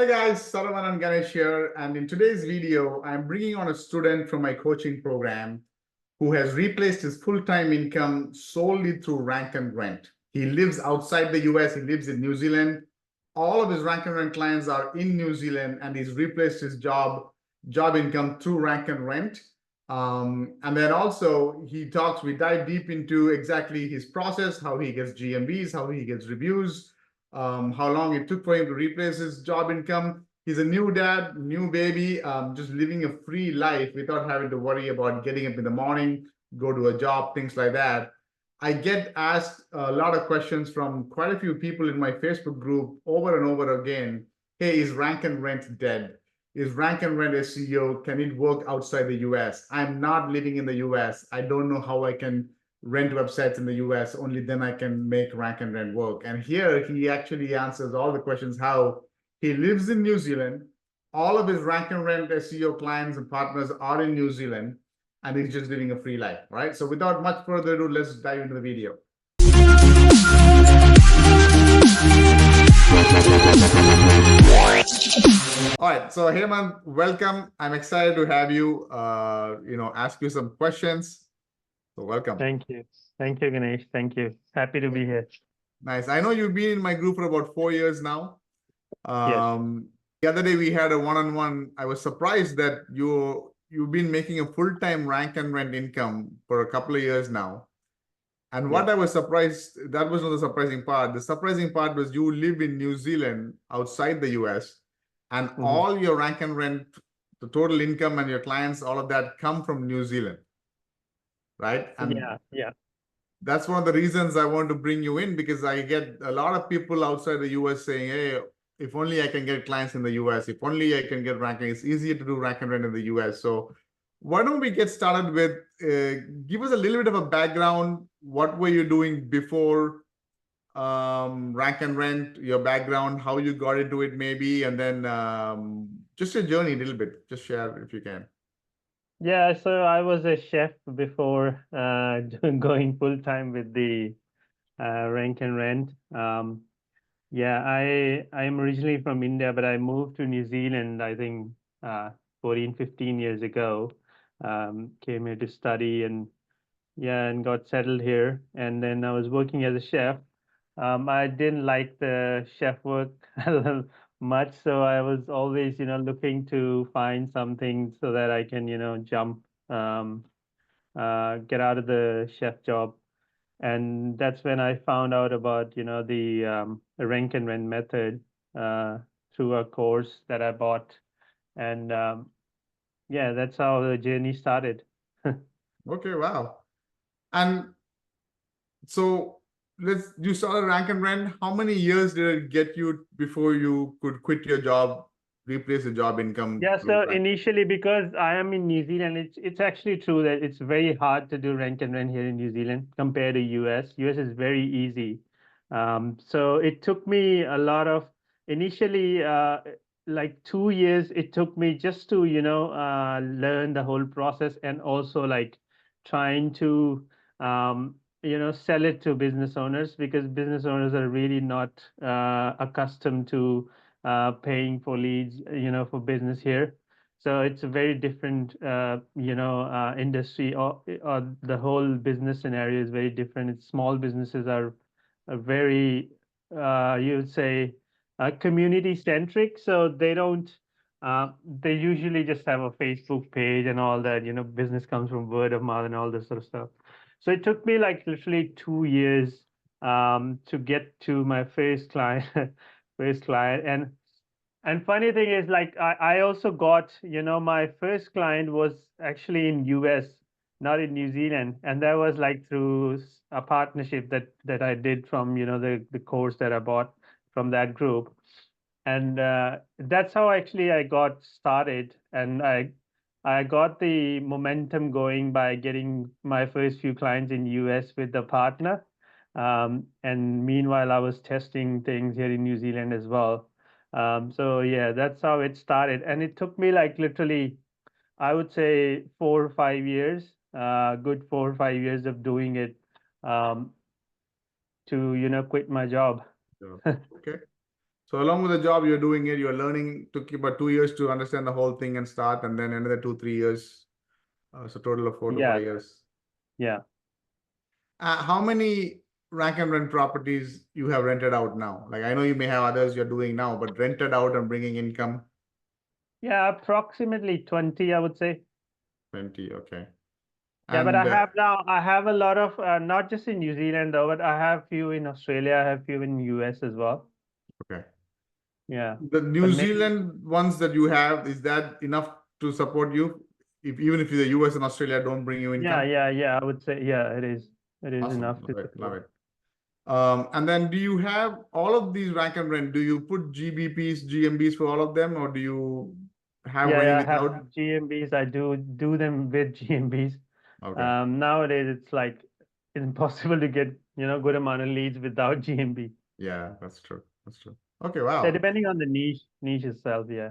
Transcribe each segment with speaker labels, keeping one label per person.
Speaker 1: Hey guys, Saravanan Ganesh here, and in today's video, I'm bringing on a student from my coaching program who has replaced his full-time income solely through rank and rent. He lives outside the US, he lives in New Zealand. All of his rank and rent clients are in New Zealand, and he's replaced his job income through rank and rent. And then also we dive deep into exactly his process, how he gets GMBs, how he gets reviews, how long it took for him to replace his job income. He's a new dad, new baby, just living a free life without having to worry about getting up in the morning, go to a job, things like that. I get asked a lot of questions from quite a few people in my Facebook group over and over again. Hey, is rank and rent dead? Is rank and rent SEO? Can it work outside the US? I'm not living in the US. I don't know how I can rent websites in the US. Only then I can make rank and rent work. And here he actually answers all the questions how he lives in New Zealand. All of his rank and rent SEO clients and partners are in New Zealand, and he's just living a free life, right? So without much further ado, let's dive into the video. All right, so Hemant, welcome. I'm excited to have you, ask you some questions. So welcome.
Speaker 2: Thank you. Thank you, Ganesh. Thank you. Happy to be here.
Speaker 1: Nice. I know you've been in my group for about 4 years now.
Speaker 2: Yes.
Speaker 1: The other day we had a one-on-one. I was surprised that you've been making a full-time rank and rent income for a couple of years now. And what I was surprised, that was not the surprising part. The surprising part was you live in New Zealand outside the US, and all your rank and rent, the total income and your clients, all of that come from New Zealand, right? And
Speaker 2: yeah.
Speaker 1: that's one of the reasons I want to bring you in, because I get a lot of people outside the US saying, hey, if only I can get clients in the US, if only I can get ranking. It's easier to do rank and rent in the US. So why don't we get started with, give us a little bit of a background. What were you doing before rank and rent, your background, how you got into it maybe, and then just your journey a little bit. Just share if you can.
Speaker 2: Yeah, so I was a chef before going full time with the rank and rent. Yeah, I am originally from India, but I moved to New Zealand, I think 14, 15 years ago. Came here to study and got settled here. And then I was working as a chef. I didn't like the chef work much, so I was always, looking to find something so that I can, jump, get out of the chef job. And that's when I found out about, the rank and rent method through a course that I bought. And that's how the journey started.
Speaker 1: Okay, wow. And so you started rank and rent. How many years did it get you before you could quit your job, replace the job income?
Speaker 2: Yeah, so initially, because I am in New Zealand, it's actually true that it's very hard to do rank and rent here in New Zealand compared to US. US is very easy. So it took me a lot of initially like 2 years. It took me just to learn the whole process, and also like trying to sell it to business owners, because business owners are really not accustomed to paying for leads, for business here. So it's a very different, industry, or the whole business scenario is very different. It's small businesses are very, you would say, community centric. So they don't, they usually just have a Facebook page and all that, business comes from word of mouth and all this sort of stuff. So it took me like literally 2 years to get to my first client. First client. And funny thing is, like, I also got, my first client was actually in US, not in New Zealand. And that was like through a partnership that I did from, the course that I bought from that group. And that's how actually I got started. And I got the momentum going by getting my first few clients in US with the partner. And meanwhile, I was testing things here in New Zealand as well. So yeah, that's how it started. And it took me like literally, I would say 4 or 5 years, good 4 or 5 years of doing it to, quit my job.
Speaker 1: Okay. So along with the job, you're doing it, you're learning, took you about 2 years to understand the whole thing and start, and then another 2, 3 years. So total of 4 to 5 years.
Speaker 2: Yeah.
Speaker 1: How many rank and rent properties you have rented out now? Like I know you may have others you're doing now, but rented out and bringing income.
Speaker 2: Yeah, approximately 20, I would say.
Speaker 1: 20, okay.
Speaker 2: Yeah, but I
Speaker 1: And
Speaker 2: have a lot of, not just in New Zealand though, but I have few in Australia, I have few in US as well.
Speaker 1: okay.
Speaker 2: Yeah.
Speaker 1: The New
Speaker 2: But maybe,
Speaker 1: Zealand ones that you have, is that enough to support you? Even if the US and Australia don't bring you income?
Speaker 2: yeah, I would say, yeah, it is. It is
Speaker 1: Awesome.
Speaker 2: enough to
Speaker 1: Love it. Love
Speaker 2: support.
Speaker 1: it. And then do you have all of these rank and rent? Do you put GBPs, GMBs for all of them, or do you have any
Speaker 2: Yeah, I have
Speaker 1: without?
Speaker 2: GMBs. I do them with GMBs.
Speaker 1: Okay.
Speaker 2: Nowadays it's like impossible to get, good amount of leads without GMB.
Speaker 1: Yeah, that's true. That's true. Okay,
Speaker 2: So
Speaker 1: wow.
Speaker 2: depending on the niche itself, yeah.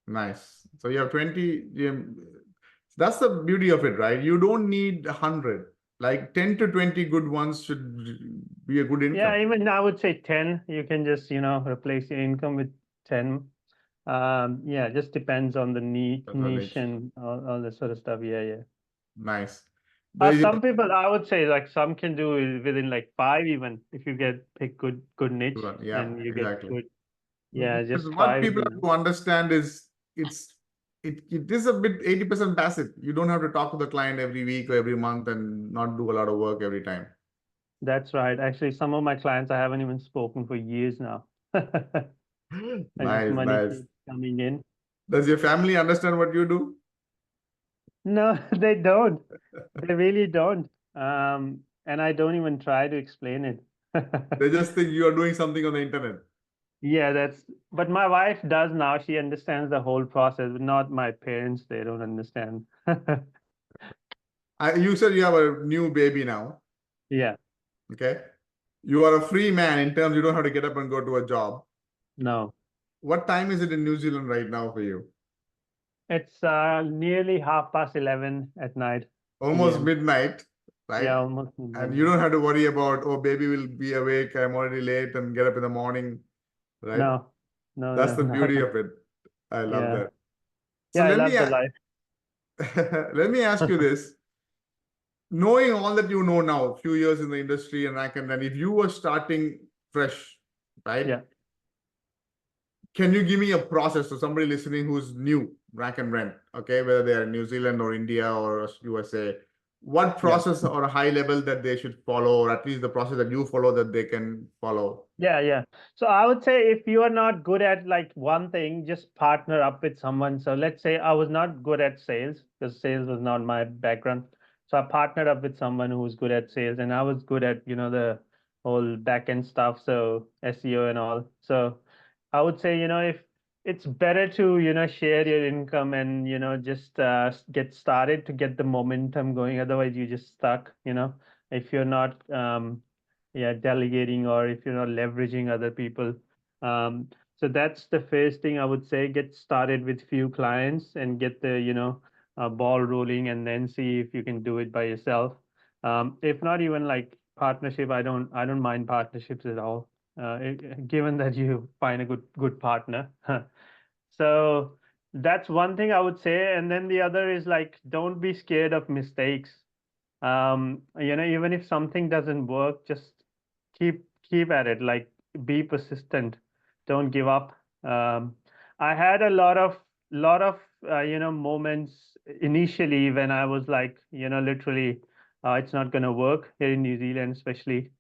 Speaker 1: Nice. So you have 20 GM. That's the beauty of it, right? You don't need 100. Like 10 to 20 good ones should be a good
Speaker 2: Yeah,
Speaker 1: income.
Speaker 2: even I would say 10. You can just, replace your income with 10. Yeah, just depends on the
Speaker 1: That's the
Speaker 2: niche
Speaker 1: niche.
Speaker 2: and all that sort of stuff. Yeah.
Speaker 1: Nice. There is
Speaker 2: Some people, I would say, like some can do it within like 5 even if you pick good niche
Speaker 1: one. Yeah,
Speaker 2: and you get
Speaker 1: exactly.
Speaker 2: good. Yeah,
Speaker 1: Because
Speaker 2: just
Speaker 1: what
Speaker 2: 5 is
Speaker 1: people have
Speaker 2: enough.
Speaker 1: to understand is it is a bit 80% passive. You don't have to talk to the client every week or every month and not do a lot of work every time.
Speaker 2: That's right. Actually, some of my clients I haven't even spoken for years now. And just
Speaker 1: Nice,
Speaker 2: money
Speaker 1: nice.
Speaker 2: keeps coming in.
Speaker 1: Does your family understand what you do?
Speaker 2: No, they don't. They really don't. And I don't even try to explain it.
Speaker 1: They just think you are doing something on the internet.
Speaker 2: Yeah, but my wife does now. She understands the whole process, but not my parents. They don't understand.
Speaker 1: You said you have a new baby now.
Speaker 2: Yeah,
Speaker 1: Okay. You are a free man in terms you don't have to get up and go to a job.
Speaker 2: no.
Speaker 1: What time is it in New Zealand right now for you?
Speaker 2: It's nearly 11:30 at night,
Speaker 1: Almost
Speaker 2: PM.
Speaker 1: midnight, right?
Speaker 2: Yeah, almost
Speaker 1: And you
Speaker 2: midnight.
Speaker 1: don't have to worry about, oh, baby will be awake, I'm already late and get up in the morning, right?
Speaker 2: No, no,
Speaker 1: That's
Speaker 2: no,
Speaker 1: the
Speaker 2: not.
Speaker 1: beauty of it. I love
Speaker 2: Yeah,
Speaker 1: that. So
Speaker 2: yeah. I
Speaker 1: let
Speaker 2: love
Speaker 1: me
Speaker 2: the life.
Speaker 1: let me ask you this. Knowing all that you know now, a few years in the industry and then if you were starting fresh, right?
Speaker 2: Yeah.
Speaker 1: Can you give me a process to somebody listening who's new, rack and rent, okay, whether they're in New Zealand or India or USA, what
Speaker 2: Yeah.
Speaker 1: process or a high level that they should follow, or at least the process that you follow that they can follow?
Speaker 2: Yeah. So I would say if you are not good at like one thing, just partner up with someone. So let's say I was not good at sales because sales was not my background. So I partnered up with someone who was good at sales and I was good at, the whole back end stuff. So SEO and all. So I would say, if it's better to, share your income and, just get started to get the momentum going. Otherwise you just stuck, if you're not, delegating or if you're not leveraging other people. So that's the first thing I would say. Get started with few clients and get the ball rolling, and then see if you can do it by yourself. If not, even like partnership, I don't mind partnerships at all. Given that you find a good partner. So that's one thing I would say, and then the other is like don't be scared of mistakes. Even if something doesn't work, just keep at it, like be persistent, don't give up. I had a lot of moments initially when I was like, literally, it's not going to work here in New Zealand especially.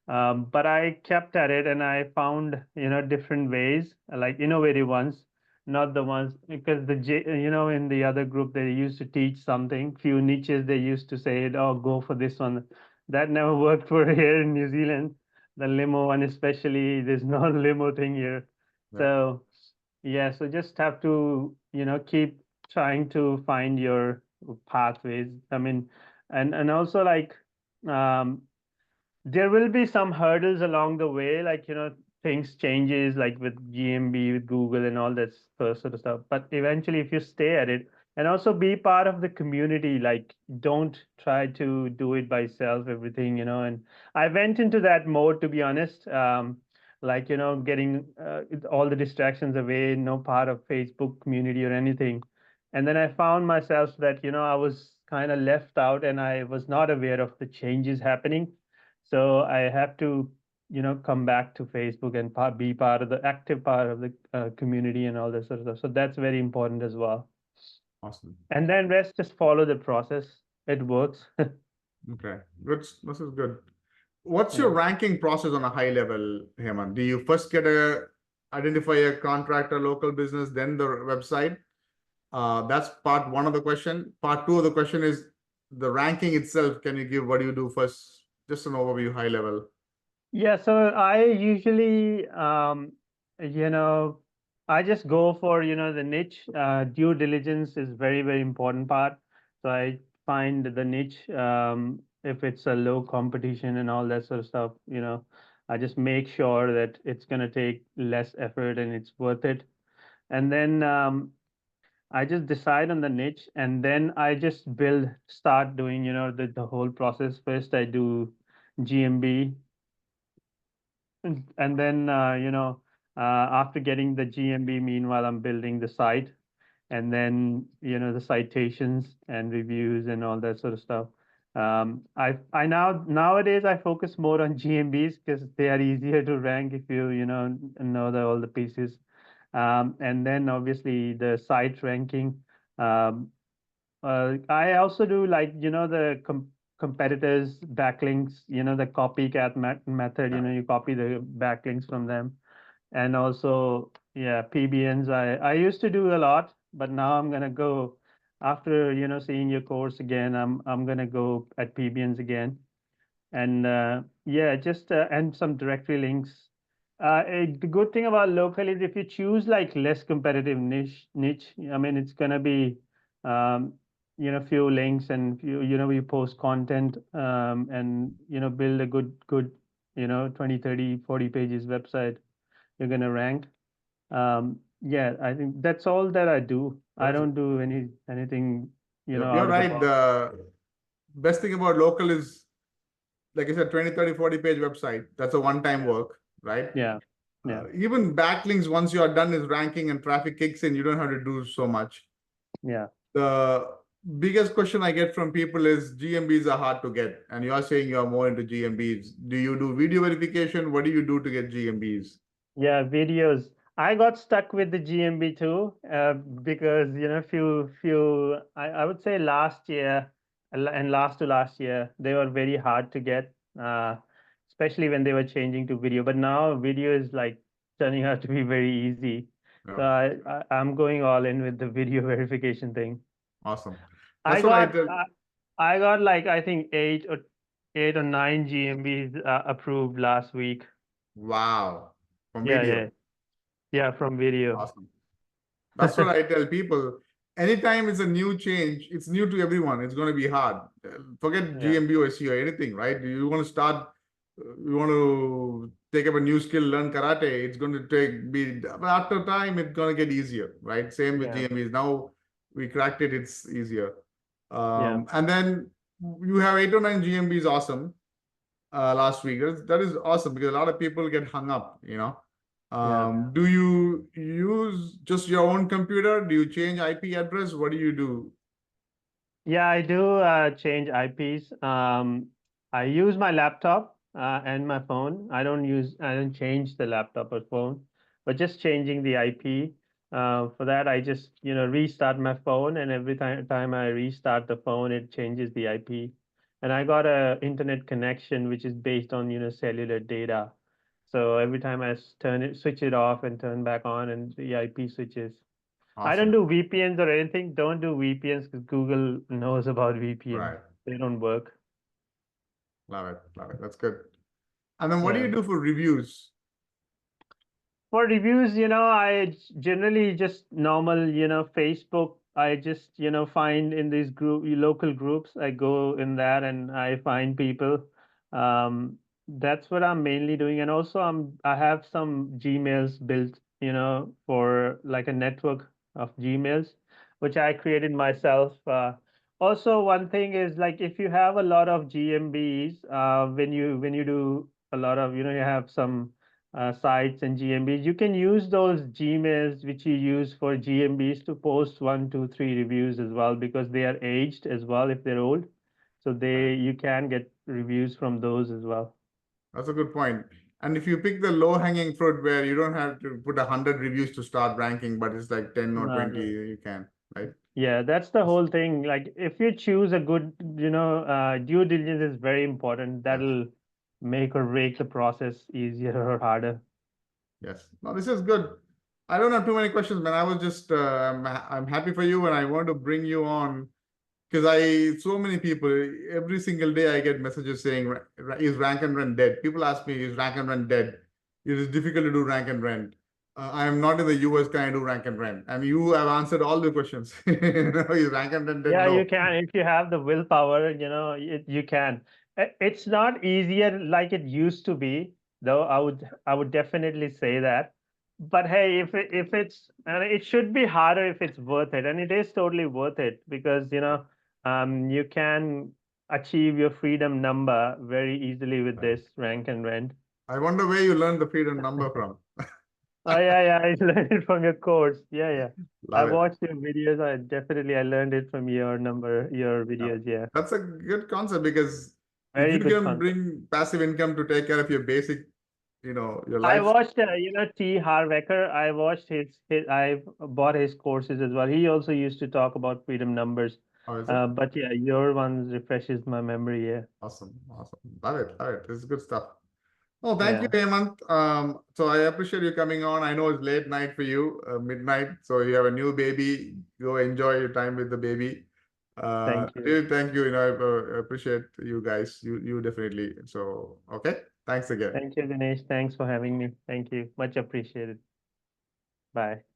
Speaker 2: But I kept at it and I found different ways, like innovative ones, not the ones because in the other group they used to teach something, few niches they used to say, oh, go for this one. That never worked for here in New Zealand. The limo one especially, there's no limo thing here.
Speaker 1: Yeah.
Speaker 2: So yeah, so just have to keep trying to find your pathways. I mean, and also like um there will be some hurdles along the way, like things changes like with GMB, with Google and all that sort of stuff. But eventually, if you stay at it and also be part of the community, like don't try to do it by yourself, everything. And I went into that mode, to be honest. like, getting all the distractions away, no part of Facebook community or anything. And then I found myself that, I was kind of left out and I was not aware of the changes happening. So I have to, come back to Facebook and be part of the active part of the community and all this sort of stuff. So that's very important as well.
Speaker 1: Awesome.
Speaker 2: And then rest, just follow the process. It works.
Speaker 1: Okay, good. This is good. What's your
Speaker 2: Yeah.
Speaker 1: ranking process on a high level, Hemant? Do you first identify a contractor, local business, then the website? That's part one of the question. Part two of the question is the ranking itself. Can you give what do you do first? Just an overview, high level.
Speaker 2: Yeah, so I usually, I just go for, the niche. Due diligence is very, very important part. So I find the niche, if it's a low competition and all that sort of stuff, I just make sure that it's going to take less effort and it's worth it. And then I just decide on the niche and then I just start doing, the whole process. First, I do GMB. And then, after getting the GMB, meanwhile, I'm building the site and then, the citations and reviews and all that sort of stuff. Nowadays, I focus more on GMBs because they are easier to rank if you know all the pieces. And then obviously the site ranking. I also do like, the competitors backlinks, the copycat method, you copy the backlinks from them. And also, yeah, PBNs, I used to do a lot, but now I'm gonna go after, seeing your course again, I'm gonna go at PBNs again. And yeah, just and some directory links. The good thing about local is if you choose like less competitive niche, I mean, it's gonna be, um, few links and you post content, and build a good 20, 30, 40 pages website. You're gonna rank. Yeah, I think that's all that I do. I
Speaker 1: That's,
Speaker 2: don't do anything
Speaker 1: yep, you're
Speaker 2: out of the
Speaker 1: right.
Speaker 2: box.
Speaker 1: The best thing about local is, like I said, 20, 30, 40 page website. That's a one-time
Speaker 2: Yeah,
Speaker 1: work, right?
Speaker 2: yeah, yeah,
Speaker 1: Even backlinks, once you are done is ranking and traffic kicks in, you don't have to do so much.
Speaker 2: yeah.
Speaker 1: The biggest question I get from people is GMBs are hard to get. And you are saying you are more into GMBs. Do you do video verification? What do you do to get GMBs?
Speaker 2: Yeah, videos. I got stuck with the GMB too, because I would say last year and last to last year they were very hard to get, especially when they were changing to video. But now video is like turning out to be very easy. So
Speaker 1: Yeah,
Speaker 2: I'm going all in with the video verification thing.
Speaker 1: awesome.
Speaker 2: I
Speaker 1: That's what I
Speaker 2: got
Speaker 1: tell.
Speaker 2: I got like I think eight or nine GMBs approved last week.
Speaker 1: Wow. From
Speaker 2: Yeah,
Speaker 1: video.
Speaker 2: yeah, yeah, from video.
Speaker 1: Awesome. That's what I tell people. Anytime it's a new change, it's new to everyone. It's going to be hard. Forget
Speaker 2: Yeah,
Speaker 1: GMB or SEO, anything, right? You want to start, you want to take up a new skill, learn karate. It's going to but after time, it's going to get easier, right? Same with
Speaker 2: yeah,
Speaker 1: GMBs. Now we cracked it, it's easier.
Speaker 2: yeah,
Speaker 1: And then you have 8 or 9 GMBs, awesome. Last week. That is awesome because a lot of people get hung up.
Speaker 2: yeah.
Speaker 1: Do you use just your own computer? Do you change IP address? What do you do?
Speaker 2: Yeah, I do change IPs. I use my laptop and my phone. I don't change the laptop or phone, but just changing the IP. For that, I just, restart my phone, and every time I restart the phone, it changes the IP. And I got a internet connection which is based on, cellular data. So every time switch it off and turn back on, and the IP switches. I don't
Speaker 1: Awesome.
Speaker 2: do VPNs or anything. Don't do VPNs because Google knows about VPNs.
Speaker 1: Right.
Speaker 2: They don't work.
Speaker 1: Love it. Love it. That's good. And then what do
Speaker 2: Yeah.
Speaker 1: you do for reviews?
Speaker 2: For reviews, I generally just normal, Facebook. I just, find in these local groups, I go in that and I find people. That's what I'm mainly doing. And also I have some Gmails built, for like a network of Gmails, which I created myself. Also, one thing is like if you have a lot of GMBs, when you do a lot of, you have some sites and GMBs. You can use those Gmails which you use for GMBs to post 1, 2, 3 reviews as well, because they are aged as well if they're old. So you can get reviews from those as well.
Speaker 1: That's a good point. And if you pick the low-hanging fruit where you don't have to put 100 reviews to start ranking, but it's like 10 or 20, you can, right?
Speaker 2: Yeah, that's the whole thing. Like if you choose a good, due diligence is very important. That'll make or break the process easier or harder.
Speaker 1: Yes. No, this is good. I don't have too many questions, man. I was just, I'm happy for you, and I want to bring you on because so many people, every single day I get messages saying, is rank and rent dead? People ask me, is rank and rent dead? It is difficult to do rank and rent. I am not in the US, can I do rank and rent? And you have answered all the questions. Is rank and rent dead?
Speaker 2: Yeah,
Speaker 1: No.
Speaker 2: you can. If you have the willpower, you can. It's not easier like it used to be, though. I would definitely say that. But hey, if it's, and it should be harder if it's worth it, and it is totally worth it, because you can achieve your freedom number very easily with this rank and rent.
Speaker 1: I wonder where you learned the freedom number from.
Speaker 2: Oh yeah, I learned it from your course. Yeah. I
Speaker 1: Love it.
Speaker 2: watched your videos. I learned it from your videos. Yeah,
Speaker 1: That's a good concept because if
Speaker 2: very
Speaker 1: you
Speaker 2: good
Speaker 1: can
Speaker 2: concept.
Speaker 1: bring passive income to take care of your basic, your
Speaker 2: I
Speaker 1: life.
Speaker 2: watched, 𝐷. I watched I bought his courses as well. He also used to talk about freedom numbers.
Speaker 1: How is it?
Speaker 2: But yeah, your one refreshes my memory. Yeah,
Speaker 1: Awesome. Awesome. Love it. Love it. This is good stuff. Oh, thank you,
Speaker 2: yeah.
Speaker 1: Hemant. So I appreciate you coming on. I know it's late night for you, midnight. So you have a new baby. Go enjoy your time with the baby.
Speaker 2: Thank you.
Speaker 1: Really, thank you. I appreciate you guys. You definitely. So, okay. Thanks again.
Speaker 2: Thank you, Ganesh. Thanks for having me. Thank you. Much appreciated. Bye.